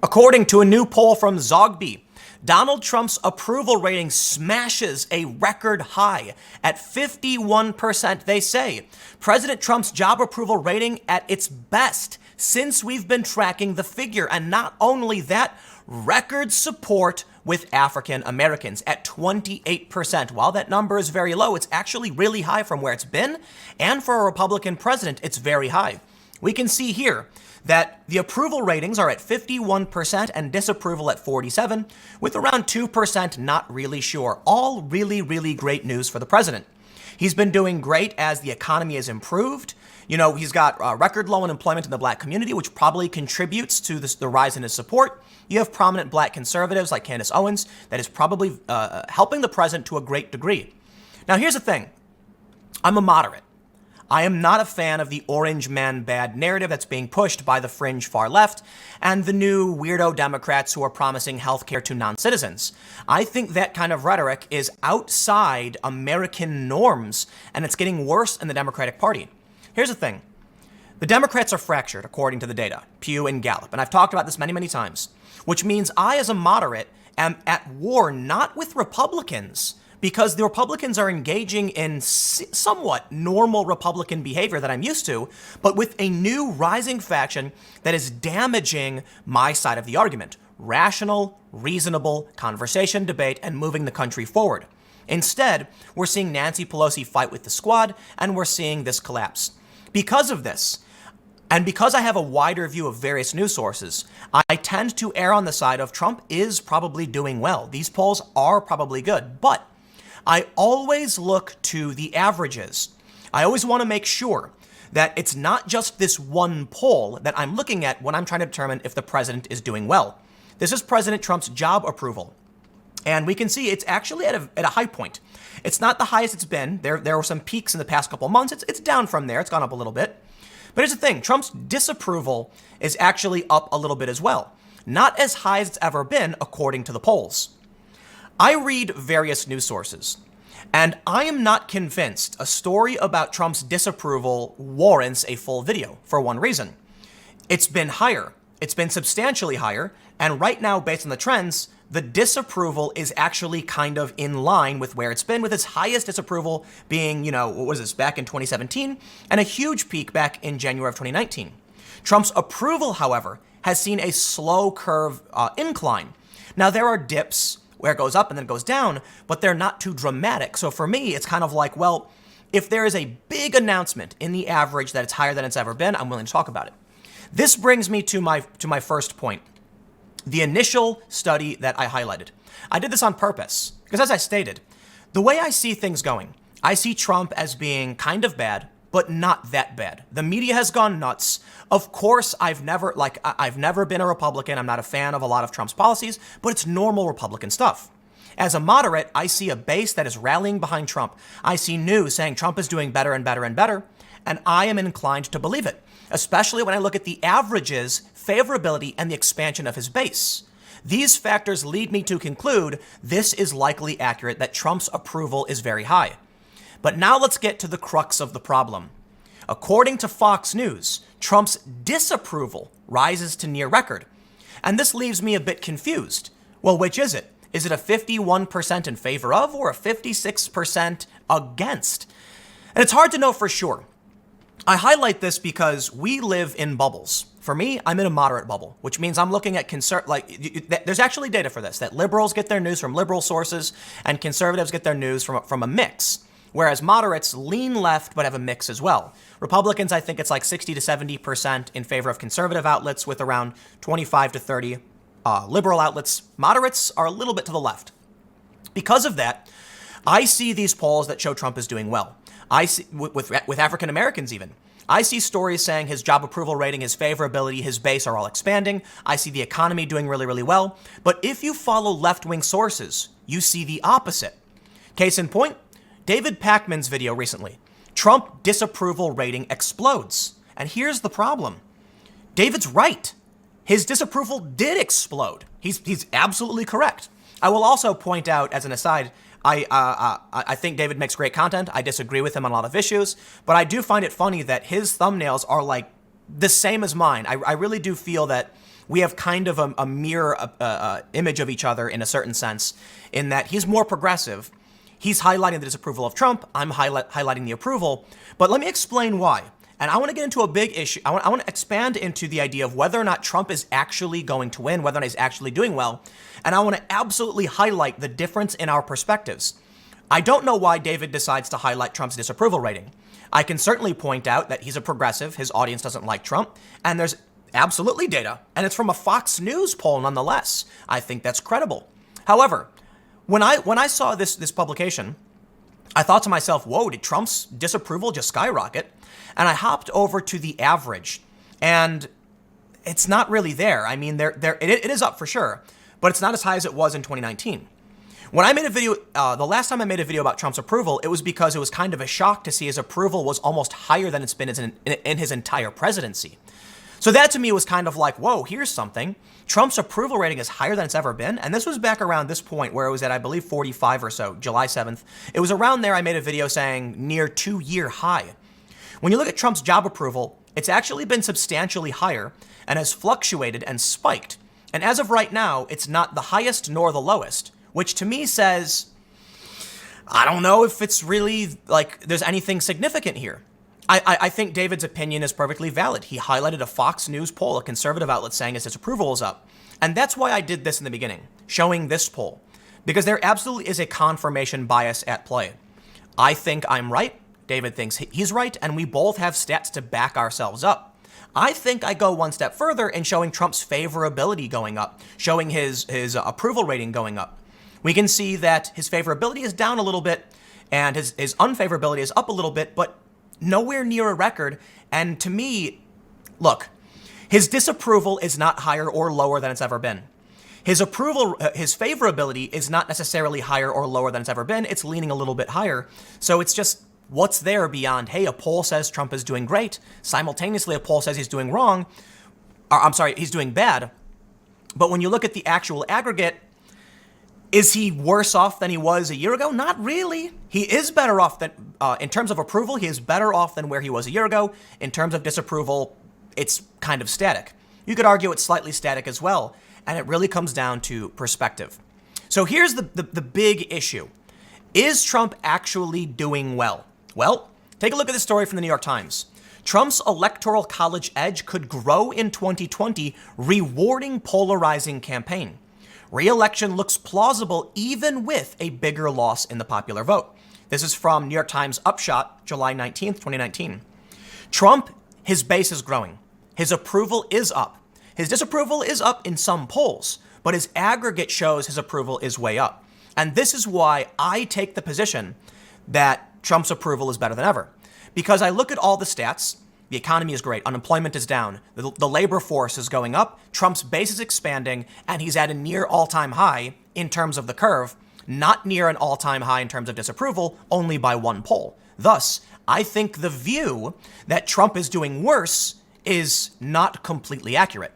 According to a new poll from Zogby, Donald Trump's approval rating smashes a record high at 51%. They say President Trump's job approval rating at its best since we've been tracking the figure. And not only that, record support with African Americans at 28%. While that number is very low, it's actually really high from where it's been. And for a Republican president, it's very high. We can see here that the approval ratings are at 51% and disapproval at 47%, with around 2% not really sure. All really, really great news for the president. He's been doing great as the economy has improved. You know, he's got record low unemployment in the black community, which probably contributes to the rise in his support. You have prominent black conservatives like Candace Owens that is probably helping the president to a great degree. Now, here's the thing. I'm a moderate. I am not a fan of the orange man bad narrative that's being pushed by the fringe far left and the new weirdo Democrats who are promising health care to non-citizens. I think that kind of rhetoric is outside American norms, and it's getting worse in the Democratic Party. Here's the thing. The Democrats are fractured, according to the data, Pew and Gallup, and I've talked about this many, many times, which means I, as a moderate, am at war not with Republicans, because the Republicans are engaging in somewhat normal Republican behavior that I'm used to, but with a new rising faction that is damaging my side of the argument. Rational, reasonable conversation, debate, and moving the country forward. Instead, we're seeing Nancy Pelosi fight with the squad, and we're seeing this collapse. Because of this, and because I have a wider view of various news sources, I tend to err on the side of Trump is probably doing well. These polls are probably good, but I always look to the averages. I always want to make sure that it's not just this one poll that I'm looking at when I'm trying to determine if the president is doing well. This is President Trump's job approval. And we can see it's actually at a high point. It's not the highest it's been. There were some peaks in the past couple months. It's down from there. It's gone up a little bit. But here's the thing. Trump's disapproval is actually up a little bit as well. Not as high as it's ever been, according to the polls. I read various news sources, and I am not convinced a story about Trump's disapproval warrants a full video for one reason. It's been higher. It's been substantially higher. And right now, based on the trends, the disapproval is actually kind of in line with where it's been, with its highest disapproval being, what was this, back in 2017, and a huge peak back in January of 2019. Trump's approval, however, has seen a slow curve incline. Now, there are dips where it goes up and then it goes down, but they're not too dramatic. So for me, it's kind of like, well, if there is a big announcement in the average that it's higher than it's ever been, I'm willing to talk about it. This brings me to my first point. The initial study that I highlighted. I did this on purpose because, as I stated, the way I see things going, I see Trump as being kind of bad, but not that bad. The media has gone nuts. Of course, I've never been a Republican. I'm not a fan of a lot of Trump's policies, but it's normal Republican stuff. As a moderate, I see a base that is rallying behind Trump. I see news saying Trump is doing better and better and better, and I am inclined to believe it, especially when I look at the averages, favorability, and the expansion of his base. These factors lead me to conclude this is likely accurate, that Trump's approval is very high. But now let's get to the crux of the problem. According to Fox News, Trump's disapproval rises to near record. And this leaves me a bit confused. Well, which is it? Is it a 51% in favor of or a 56% against? And it's hard to know for sure. I highlight this because we live in bubbles. For me, I'm in a moderate bubble, which means I'm looking at there's actually data for this, that liberals get their news from liberal sources and conservatives get their news from a mix, whereas moderates lean left but have a mix as well. Republicans, I think it's like 60 to 70% in favor of conservative outlets with around 25 to 30 liberal outlets. Moderates are a little bit to the left. Because of that, I see these polls that show Trump is doing well. I see with African Americans even. I see stories saying his job approval rating, his favorability, his base are all expanding. I see the economy doing really, really well. But if you follow left-wing sources, you see the opposite. Case in point, David Pakman's video recently. Trump disapproval rating explodes. And here's the problem. David's right. His disapproval did explode. He's absolutely correct. I will also point out, as an aside, I think David makes great content. I disagree with him on a lot of issues, but I do find it funny that his thumbnails are like the same as mine. I really do feel that we have kind of a mirror image of each other in a certain sense, in that he's more progressive. He's highlighting the disapproval of Trump. I'm highlighting the approval. But let me explain why. And I want to get into a big issue. I want to expand into the idea of whether or not Trump is actually going to win, whether or not he's actually doing well. And I want to absolutely highlight the difference in our perspectives. I don't know why David decides to highlight Trump's disapproval rating. I can certainly point out that he's a progressive, his audience doesn't like Trump, and there's absolutely data, and it's from a Fox News poll nonetheless. I think that's credible. However, when I saw this publication, I thought to myself, whoa, did Trump's disapproval just skyrocket? And I hopped over to the average, and it's not really there. I mean, it is up for sure, but it's not as high as it was in 2019. When I made a video, the last time I made a video about Trump's approval, it was because it was kind of a shock to see his approval was almost higher than it's been in his entire presidency. So that to me was kind of like, whoa, here's something. Trump's approval rating is higher than it's ever been. And this was back around this point where it was at, I believe, 45 or so, July 7th. It was around there I made a video saying near 2-year high. When you look at Trump's job approval, it's actually been substantially higher and has fluctuated and spiked. And as of right now, it's not the highest nor the lowest, which to me says, I don't know if it's really like there's anything significant here. I think David's opinion is perfectly valid. He highlighted a Fox News poll, a conservative outlet, saying his disapproval is up. And that's why I did this in the beginning, showing this poll, because there absolutely is a confirmation bias at play. I think I'm right. David thinks he's right, and we both have stats to back ourselves up. I think I go one step further in showing Trump's favorability going up, showing his approval rating going up. We can see that his favorability is down a little bit, and his unfavorability is up a little bit, but nowhere near a record. And to me, look, his disapproval is not higher or lower than it's ever been. His favorability is not necessarily higher or lower than it's ever been. It's leaning a little bit higher. So it's just, what's there beyond, hey, a poll says Trump is doing great. Simultaneously, a poll says he's doing wrong. He's doing bad. But when you look at the actual aggregate, is he worse off than he was a year ago? Not really. He is better off than, in terms of approval, he is better off than where he was a year ago. In terms of disapproval, it's kind of static. You could argue it's slightly static as well. And it really comes down to perspective. So here's the big issue. Is Trump actually doing well? Well, take a look at this story from the New York Times. Trump's electoral college edge could grow in 2020, rewarding polarizing campaign. Re-election looks plausible even with a bigger loss in the popular vote. This is from New York Times Upshot, July 19th, 2019. Trump, his base is growing. His approval is up. His disapproval is up in some polls, but his aggregate shows his approval is way up. And this is why I take the position that Trump's approval is better than ever. Because I look at all the stats. The economy is great. Unemployment is down. The labor force is going up. Trump's base is expanding, and he's at a near all-time high in terms of the curve, not near an all-time high in terms of disapproval, only by one poll. Thus, I think the view that Trump is doing worse is not completely accurate.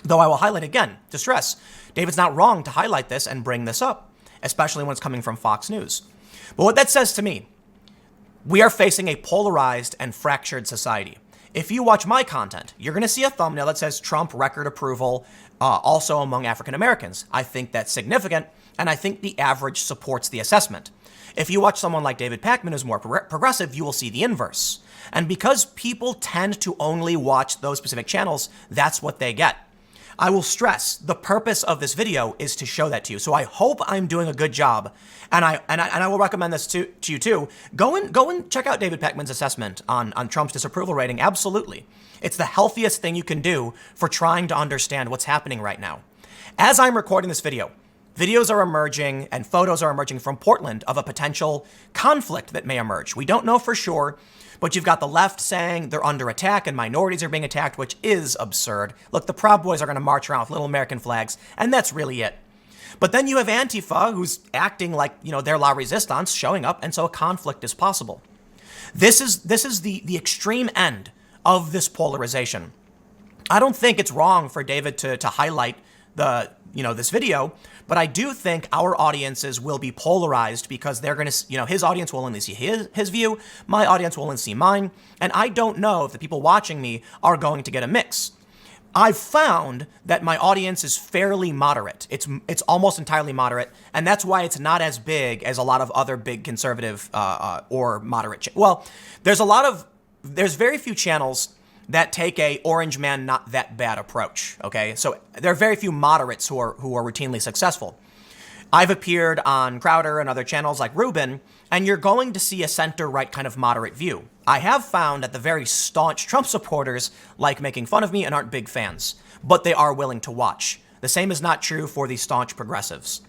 Though I will highlight again, to stress, David's not wrong to highlight this and bring this up, especially when it's coming from Fox News. But what that says to me, we are facing a polarized and fractured society. If you watch my content, you're going to see a thumbnail that says Trump record approval, also among African Americans. I think that's significant, and I think the average supports the assessment. If you watch someone like David Pakman, who's more progressive, you will see the inverse. And because people tend to only watch those specific channels, that's what they get. I will stress the purpose of this video is to show that to you. So I hope I'm doing a good job, and I will recommend this to you too. Go and check out David Pakman's assessment on Trump's disapproval rating. Absolutely, it's the healthiest thing you can do for trying to understand what's happening right now. As I'm recording this video, videos are emerging and photos are emerging from Portland of a potential conflict that may emerge. We don't know for sure. But you've got the left saying they're under attack and minorities are being attacked, which is absurd. Look, the Proud Boys are going to march around with little American flags, and that's really it. But then you have Antifa, who's acting like, they're La Resistance, showing up, and so a conflict is possible. This is the extreme end of this polarization. I don't think it's wrong for David to highlight this video, but I do think our audiences will be polarized because they're going to, his audience will only see his view, my audience will only see mine, and I don't know if the people watching me are going to get a mix. I've found that my audience is fairly moderate. It's almost entirely moderate, and that's why it's not as big as a lot of other big conservative or moderate. There's very few channels that take a orange man not that bad approach. Okay, so there are very few moderates who are routinely successful. I've appeared on Crowder and other channels like Rubin, and you're going to see a center-right kind of moderate view. I have found that the very staunch Trump supporters like making fun of me and aren't big fans, but they are willing to watch. The same is not true for the staunch progressives.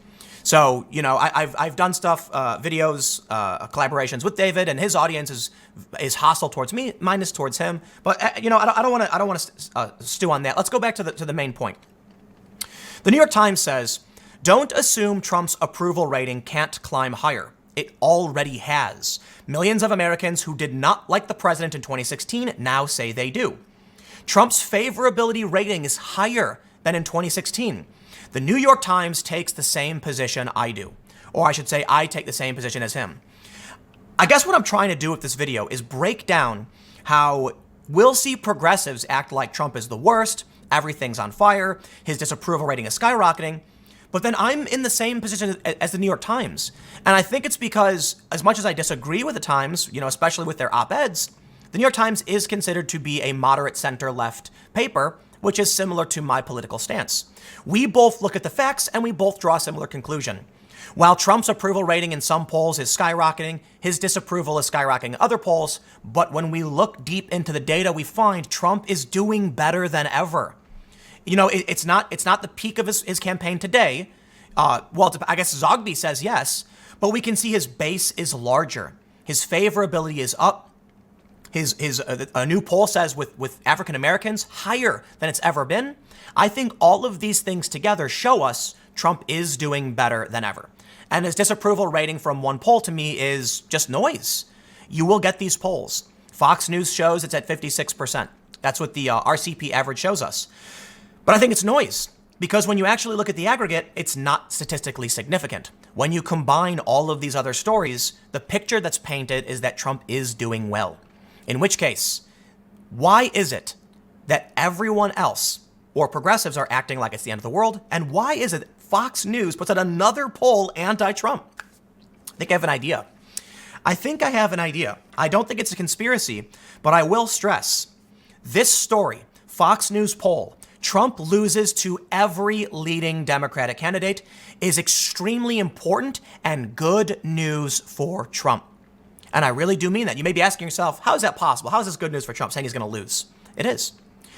So, I've done stuff, videos, collaborations with David, and his audience is hostile towards me. Mine is towards him. But I don't want to stew on that. Let's go back to the main point. The New York Times says, "Don't assume Trump's approval rating can't climb higher. It already has. Millions of Americans who did not like the president in 2016 now say they do. Trump's favorability rating is higher than in 2016. The New York Times takes the same position I do. Or I should say, I take the same position as him." I guess what I'm trying to do with this video is break down how we'll see progressives act like Trump is the worst, everything's on fire, his disapproval rating is skyrocketing, but then I'm in the same position as the New York Times. And I think it's because, as much as I disagree with the Times, especially with their op-eds, the New York Times is considered to be a moderate center-left paper, which is similar to my political stance. We both look at the facts and we both draw a similar conclusion. While Trump's approval rating in some polls is skyrocketing, his disapproval is skyrocketing in other polls. But when we look deep into the data, we find Trump is doing better than ever. It's not the peak of his campaign today. I guess Zogby says yes, but we can see his base is larger. His favorability is up. A new poll says with African Americans higher than it's ever been. I think all of these things together show us Trump is doing better than ever. And his disapproval rating from one poll to me is just noise. You will get these polls. Fox News shows it's at 56%. That's what the RCP average shows us. But I think it's noise because when you actually look at the aggregate, it's not statistically significant. When you combine all of these other stories, the picture that's painted is that Trump is doing well. In which case, why is it that everyone else or progressives are acting like it's the end of the world? And why is it that Fox News puts out another poll anti-Trump? I think I have an idea. I don't think it's a conspiracy, but I will stress this story, Fox News poll, Trump loses to every leading Democratic candidate, is extremely important and good news for Trump. And I really do mean that. You may be asking yourself, how is that possible? How is this good news for Trump saying he's going to lose? It is.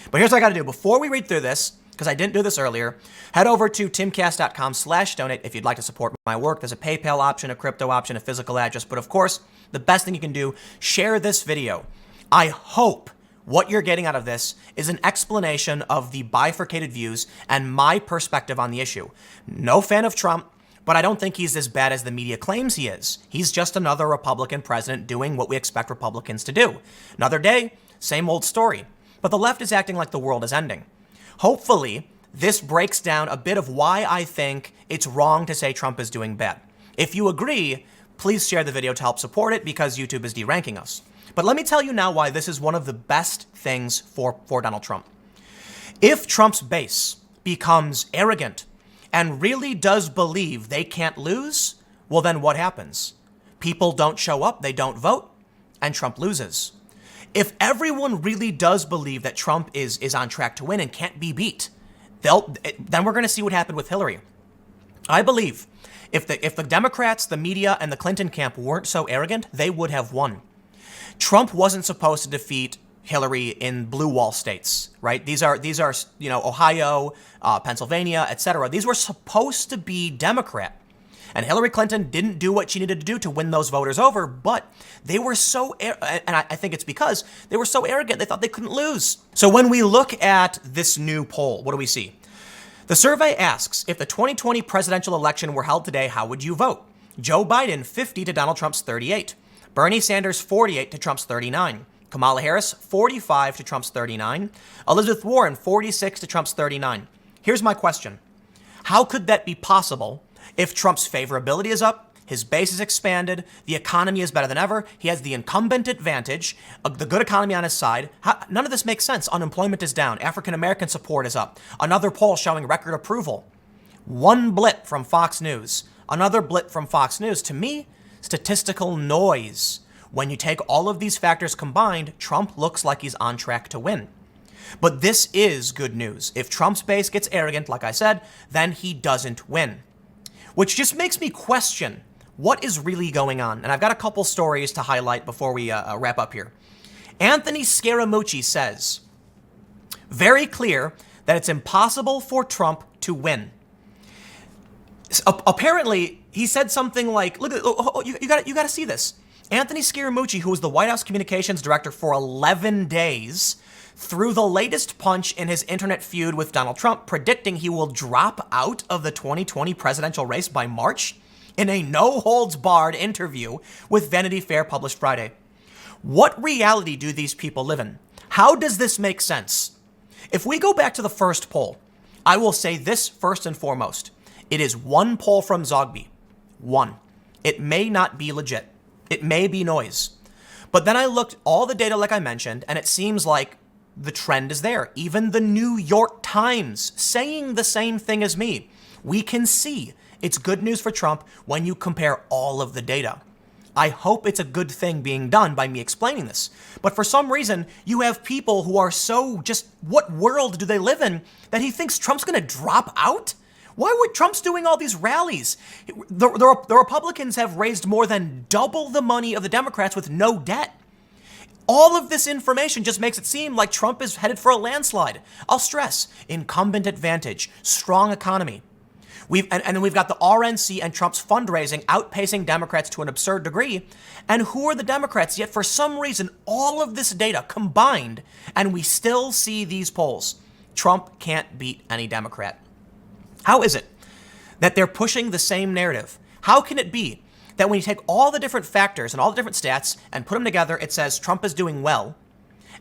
But here's what I got to do. Before we read through this, because I didn't do this earlier, head over to timcast.com/donate if you'd like to support my work. There's a PayPal option, a crypto option, a physical address. But of course, the best thing you can do, share this video. I hope what you're getting out of this is an explanation of the bifurcated views and my perspective on the issue. No fan of Trump, but I don't think he's as bad as the media claims he is. He's just another Republican president doing what we expect Republicans to do. Another day, same old story. But the left is acting like the world is ending. Hopefully, this breaks down a bit of why I think it's wrong to say Trump is doing bad. If you agree, please share the video to help support it because YouTube is deranking us. But let me tell you now why this is one of the best things for Donald Trump. If Trump's base becomes arrogant and really does believe they can't lose, well, then what happens? People don't show up, they don't vote, and Trump loses. If everyone really does believe that Trump is on track to win and can't be beat, then we're going to see what happened with Hillary. I believe if the Democrats, the media, and the Clinton camp weren't so arrogant, they would have won. Trump wasn't supposed to defeat Hillary in blue wall states, right? These are Ohio, Pennsylvania, etc. These were supposed to be Democrat. And Hillary Clinton didn't do what she needed to do to win those voters over, but they were so, and I think it's because they were so arrogant, they thought they couldn't lose. So when we look at this new poll, what do we see? The survey asks, if the 2020 presidential election were held today, how would you vote? Joe Biden, 50 to Donald Trump's 38. Bernie Sanders, 48 to Trump's 39. Kamala Harris, 45 to Trump's 39. Elizabeth Warren, 46 to Trump's 39. Here's my question. How could that be possible if Trump's favorability is up, His base is expanded. The economy is better than ever. He has the incumbent advantage, the good economy on his side. None of this makes sense. Unemployment is down. African-American support is up. Another poll showing record approval. One blip from Fox News. Another blip from Fox News. To me, statistical noise. When you take all of these factors combined, Trump looks like he's on track to win. But this is good news. If Trump's base gets arrogant, like I said, then he doesn't win. Which just makes me question what is really going on. And I've got a couple stories to highlight before we wrap up here. Anthony Scaramucci says, very clear that it's impossible for Trump to win. Apparently, he said something like, look, you got to see this. Anthony Scaramucci, who was the White House communications director for 11 days, threw the latest punch in his internet feud with Donald Trump, predicting he will drop out of the 2020 presidential race by March in a no-holds-barred interview with Vanity Fair published Friday. What reality do these people live in? How does this make sense? If we go back to the first poll, I will say this first and foremost. It is one poll from Zogby. One. It may not be legit. It may be noise. But then I looked all the data like I mentioned, and it seems like the trend is there. Even the New York Times saying the same thing as me. We can see it's good news for Trump when you compare all of the data. I hope it's a good thing being done by me explaining this. But for some reason, you have people who are so just, what world do they live in that he thinks Trump's going to drop out? Why would Trump's doing all these rallies? The Republicans have raised more than double the money of the Democrats with no debt. All of this information just makes it seem like Trump is headed for a landslide. I'll stress, incumbent advantage, strong economy. And then we've got the RNC and Trump's fundraising outpacing Democrats to an absurd degree. And who are the Democrats? Yet for some reason, all of this data combined, and we still see these polls. Trump can't beat any Democrat. How is it that they're pushing the same narrative? How can it be that when you take all the different factors and all the different stats and put them together, it says Trump is doing well,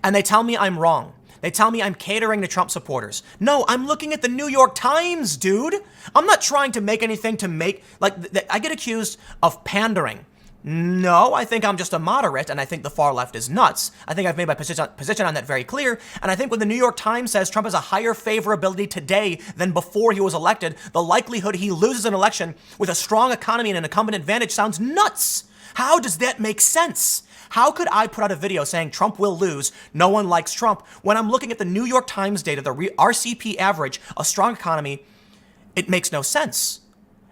and they tell me I'm wrong? They tell me I'm catering to Trump supporters. No, I'm looking at the New York Times, dude. I'm not trying to make anything to make, I get accused of pandering. No, I think I'm just a moderate, and I think the far left is nuts. I think I've made my position on that very clear, and I think when the New York Times says Trump has a higher favorability today than before he was elected, the likelihood he loses an election with a strong economy and an incumbent advantage sounds nuts. How does that make sense? How could I put out a video saying Trump will lose, no one likes Trump, when I'm looking at the New York Times data, the RCP average, a strong economy? It makes no sense.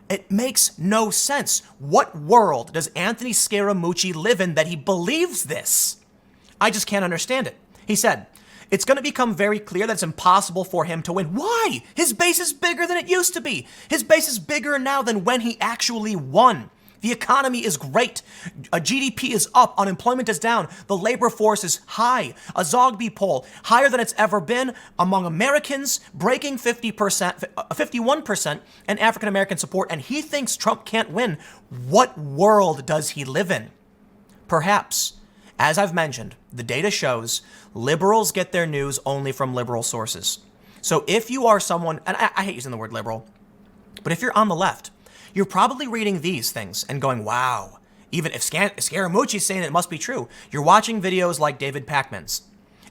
It makes no sense. What world does Anthony Scaramucci live in that he believes this? I just can't understand it. He said, it's going to become very clear that it's impossible for him to win. Why? His base is bigger than it used to be. His base is bigger now than when he actually won. The economy is great. A GDP is up. Unemployment is down. The labor force is high. A Zogby poll, higher than it's ever been among Americans, breaking 51% and African-American support. And he thinks Trump can't win. What world does he live in? Perhaps, as I've mentioned, the data shows liberals get their news only from liberal sources. So if you are someone, and I hate using the word liberal, but if you're on the left, you're probably reading these things and going, wow, even if Scaramucci's saying it must be true. You're watching videos like David Pakman's,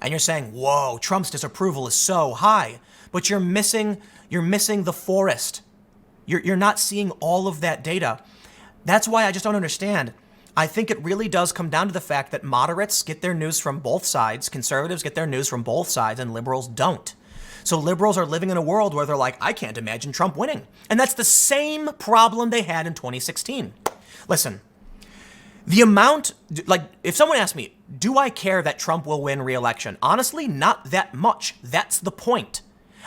and you're saying, whoa, Trump's disapproval is so high, but you're missing the forest. You're not seeing all of that data. That's why I just don't understand. I think it really does come down to the fact that moderates get their news from both sides, conservatives get their news from both sides, and liberals don't. So liberals are living in a world where they're like, I can't imagine Trump winning. And that's the same problem they had in 2016. Listen, the amount, if someone asked me, do I care that Trump will win re-election? Honestly, not that much. That's the point.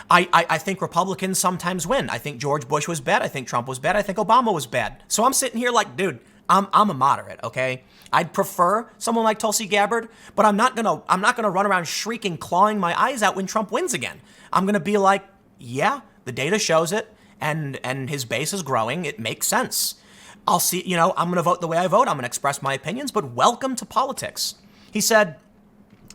I think Republicans sometimes win. I think George Bush was bad. I think Trump was bad. I think Obama was bad. So I'm sitting here like, dude, I'm a moderate, okay? I'd prefer someone like Tulsi Gabbard, but I'm not gonna run around shrieking, clawing my eyes out when Trump wins again. I'm gonna be like, yeah, the data shows it, and his base is growing. It makes sense. I'll see, I'm gonna vote the way I vote. I'm gonna express my opinions, but welcome to politics. He said,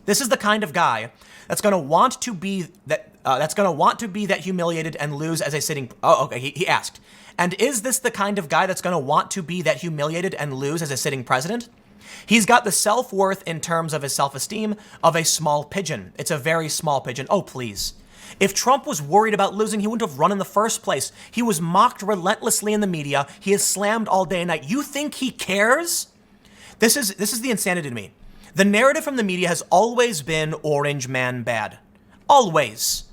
This is the kind of guy that's going to want to be that humiliated and lose as a sitting. Oh, okay. He asked, and is this the kind of guy that's going to want to be that humiliated and lose as a sitting president? He's got the self-worth in terms of his self-esteem of a small pigeon. It's a very small pigeon. Oh, please. If Trump was worried about losing, he wouldn't have run in the first place. He was mocked relentlessly in the media. He is slammed all day and night. You think he cares? This is the insanity to me. The narrative from the media has always been orange man bad. Always.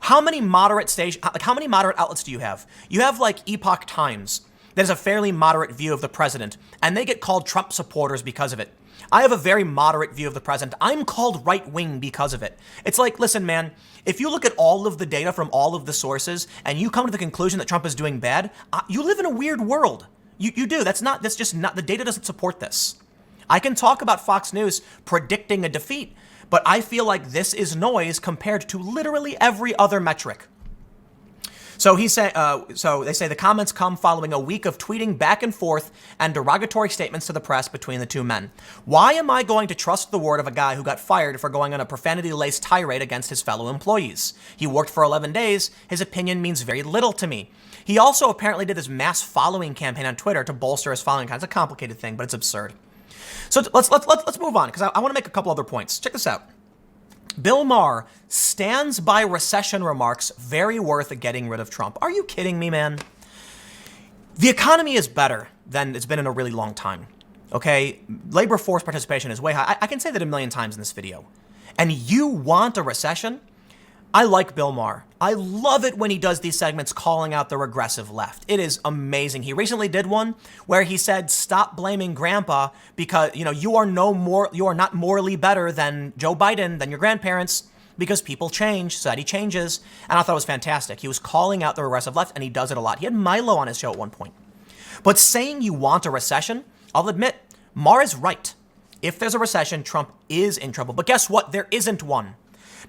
How many moderate outlets do you have? You have like Epoch Times. That is a fairly moderate view of the president, and they get called Trump supporters because of it. I have a very moderate view of the president. I'm called right-wing because of it. It's like, listen, man, if you look at all of the data from all of the sources and you come to the conclusion that Trump is doing bad, you live in a weird world. You do. That's just not, the data doesn't support this. I can talk about Fox News predicting a defeat, but I feel like this is noise compared to literally every other metric. So they say the comments come following a week of tweeting back and forth and derogatory statements to the press between the two men. Why am I going to trust the word of a guy who got fired for going on a profanity-laced tirade against his fellow employees? He worked for 11 days. His opinion means very little to me. He also apparently did this mass following campaign on Twitter to bolster his following. It's a complicated thing, but it's absurd. So let's move on because I want to make a couple other points. Check this out. Bill Maher stands by recession remarks, very worth getting rid of Trump. Are you kidding me, man? The economy is better than it's been in a really long time, okay? Labor force participation is way high. I can say that a million times in this video. And you want a recession? I like Bill Maher. I love it when he does these segments calling out the regressive left. It is amazing. He recently did one where he said, stop blaming grandpa because, you are not morally better than Joe Biden, than your grandparents, because people change, society changes. And I thought it was fantastic. He was calling out the regressive left, and he does it a lot. He had Milo on his show at one point. But saying you want a recession, I'll admit, Maher is right. If there's a recession, Trump is in trouble. But guess what? There isn't one.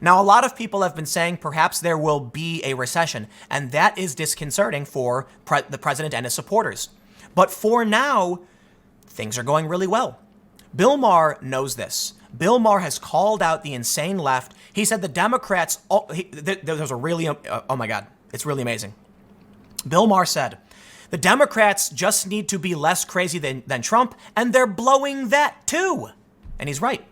Now, a lot of people have been saying perhaps there will be a recession, and that is disconcerting for the president and his supporters. But for now, things are going really well. Bill Maher knows this. Bill Maher has called out the insane left. He said the Democrats, there's a really, oh my God, it's really amazing. Bill Maher said, the Democrats just need to be less crazy than Trump, and they're blowing that too. And he's right.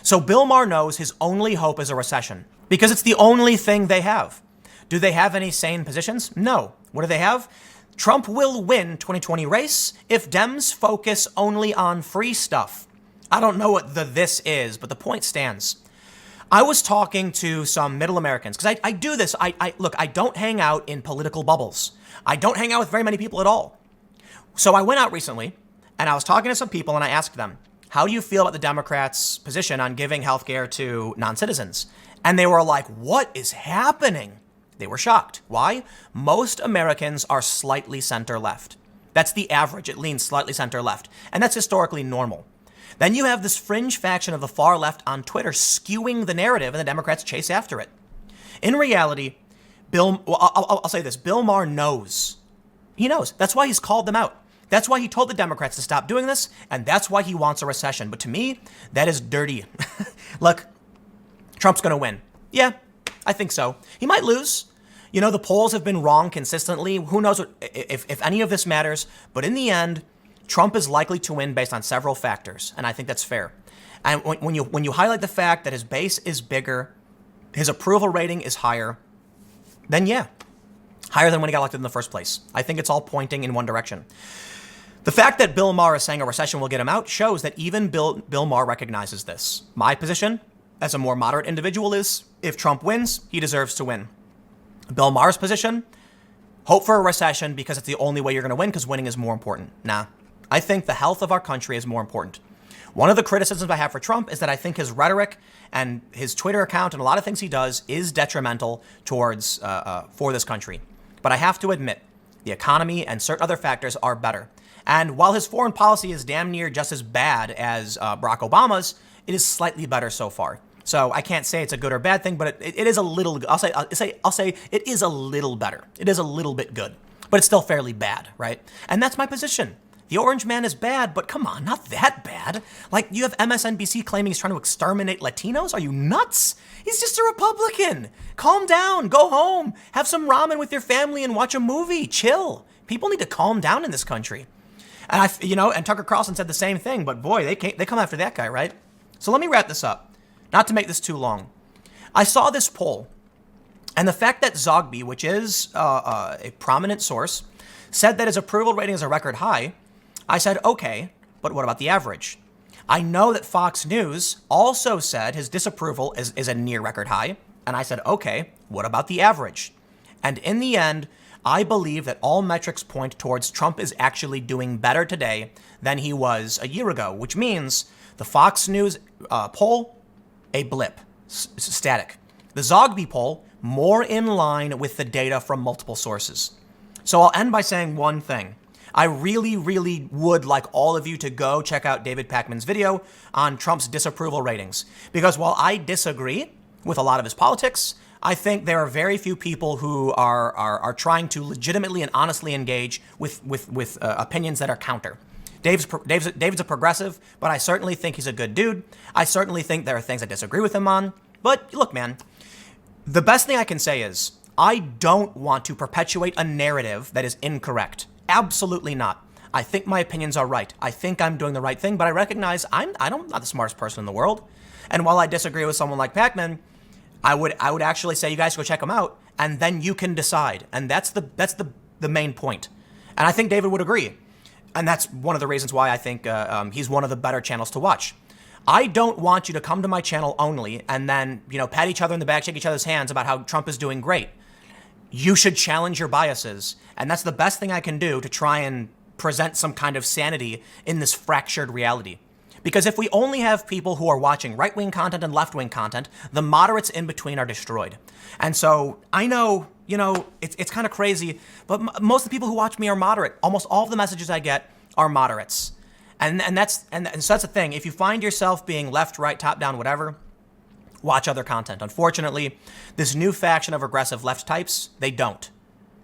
So Bill Maher knows his only hope is a recession because it's the only thing they have. Do they have any sane positions? No. What do they have? Trump will win 2020 race if Dems focus only on free stuff. I don't know what this is, but the point stands. I was talking to some middle Americans because I do this. Look, I don't hang out in political bubbles. I don't hang out with very many people at all. So I went out recently and I was talking to some people and I asked them, how do you feel about the Democrats' position on giving healthcare to non-citizens? And they were like, what is happening? They were shocked. Why? Most Americans are slightly center-left. That's the average. It leans slightly center-left. And that's historically normal. Then you have this fringe faction of the far left on Twitter skewing the narrative, and the Democrats chase after it. In reality, I'll say this. Bill Maher knows. He knows. That's why he's called them out. That's why he told the Democrats to stop doing this, and that's why he wants a recession. But to me, that is dirty. Look, Trump's going to win. Yeah, I think so. He might lose. The polls have been wrong consistently. Who knows if any of this matters. But in the end, Trump is likely to win based on several factors, and I think that's fair. And when you highlight the fact that his base is bigger, his approval rating is higher, then yeah, higher than when he got elected in the first place. I think it's all pointing in one direction. The fact that Bill Maher is saying a recession will get him out shows that even Bill Maher recognizes this. My position as a more moderate individual is if Trump wins, he deserves to win. Bill Maher's position, hope for a recession because it's the only way you're going to win because winning is more important. Nah, I think the health of our country is more important. One of the criticisms I have for Trump is that I think his rhetoric and his Twitter account and a lot of things he does is detrimental towards for this country. But I have to admit, the economy and certain other factors are better. And while his foreign policy is damn near just as bad as Barack Obama's, it is slightly better so far. So I can't say it's a good or bad thing, but it is a little. I'll say it is a little better. It is a little bit good, but it's still fairly bad, right? And that's my position. The orange man is bad, but come on, not that bad. Like, you have MSNBC claiming he's trying to exterminate Latinos? Are you nuts? He's just a Republican. Calm down, go home, have some ramen with your family and watch a movie, chill. People need to calm down in this country. And and Tucker Carlson said the same thing, but boy, they come after that guy, right? So let me wrap this up, not to make this too long. I saw this poll, and the fact that Zogby, which is a prominent source, said that his approval rating is a record high, I said, okay, but what about the average? I know that Fox News also said his disapproval is a near record high, and I said, okay, what about the average? And in the end, I believe that all metrics point towards Trump is actually doing better today than he was a year ago, which means the Fox News poll, a blip, static. The Zogby poll, more in line with the data from multiple sources. So I'll end by saying one thing. I really, really would like all of you to go check out David Pakman's video on Trump's disapproval ratings. Because while I disagree with a lot of his politics, I think there are very few people who are trying to legitimately and honestly engage with opinions that are counter. David's a progressive, but I certainly think he's a good dude. I certainly think there are things I disagree with him on. But look, man, the best thing I can say is I don't want to perpetuate a narrative that is incorrect. Absolutely not. I think my opinions are right. I think I'm doing the right thing, but I recognize I'm not the smartest person in the world. And while I disagree with someone like Pakman, I would actually say you guys go check him out, and then you can decide. And that's the main point. And I think David would agree. And that's one of the reasons why I think he's one of the better channels to watch. I don't want you to come to my channel only and then, pat each other in the back, shake each other's hands about how Trump is doing great. You should challenge your biases. And that's the best thing I can do to try and present some kind of sanity in this fractured reality. Because if we only have people who are watching right-wing content and left-wing content, the moderates in between are destroyed. And so I know, it's kind of crazy, but most of the people who watch me are moderate. Almost all of the messages I get are moderates. And so that's the thing. If you find yourself being left, right, top, down, whatever, watch other content. Unfortunately, this new faction of regressive left types, they don't.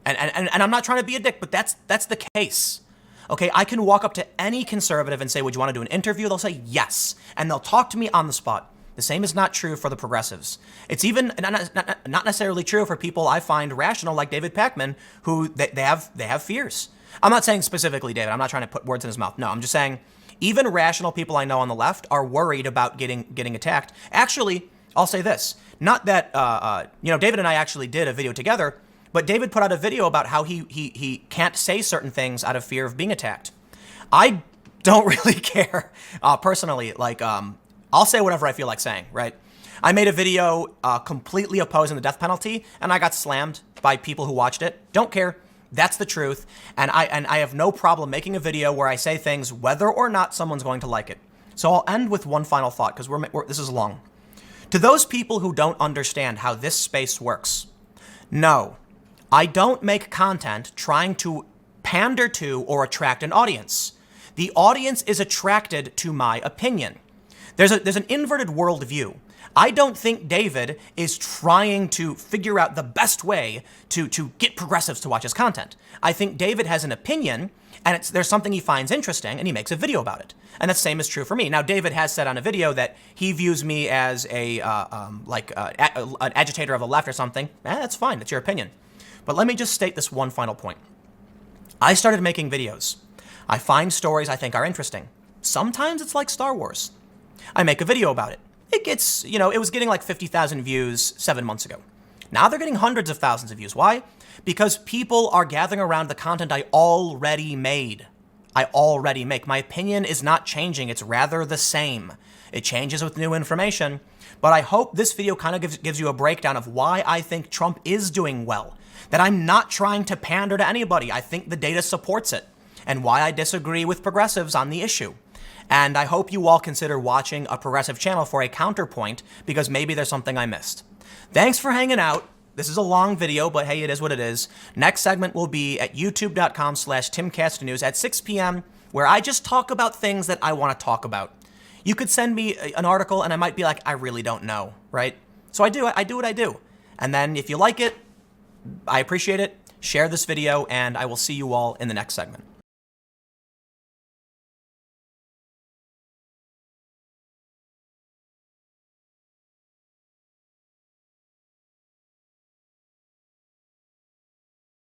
And I'm not trying to be a dick, but that's the case. Okay, I can walk up to any conservative and say, would you want to do an interview? They'll say yes, and they'll talk to me on the spot. The same is not true for the progressives. It's even not necessarily true for people I find rational like David Pakman, who they have fears. I'm not saying specifically David. I'm not trying to put words in his mouth. No, I'm just saying even rational people I know on the left are worried about getting attacked. Actually, I'll say this. Not that, David and I actually did a video together, but David put out a video about how he can't say certain things out of fear of being attacked. I don't really care, personally. I'll say whatever I feel like saying, right? I made a video completely opposing the death penalty, and I got slammed by people who watched it. Don't care. That's the truth. And I have no problem making a video where I say things whether or not someone's going to like it. So I'll end with one final thought, because this is long. To those people who don't understand how this space works, no, I don't make content trying to pander to or attract an audience. The audience is attracted to my opinion. There's an inverted worldview. I don't think David is trying to figure out the best way to get progressives to watch his content. I think David has an opinion, and there's something he finds interesting, and he makes a video about it. And the same is true for me. Now, David has said on a video that he views me as an agitator of the left or something. That's fine. That's your opinion. But let me just state this one final point. I started making videos. I find stories I think are interesting. Sometimes it's like Star Wars. I make a video about it. It gets, it was getting like 50,000 views 7 months ago. Now they're getting hundreds of thousands of views. Why? Because people are gathering around the content I already made. I already make. My opinion is not changing. It's rather the same. It changes with new information. But I hope this video kind of gives you a breakdown of why I think Trump is doing well. That I'm not trying to pander to anybody. I think the data supports it. And why I disagree with progressives on the issue. And I hope you all consider watching a progressive channel for a counterpoint, because maybe there's something I missed. Thanks for hanging out. This is a long video, but hey, it is what it is. Next segment will be at youtube.com/TimCastNews at 6 p.m., where I just talk about things that I want to talk about. You could send me an article and I might be like, I really don't know, right? So I do what I do. And then if you like it, I appreciate it. Share this video, and I will see you all in the next segment.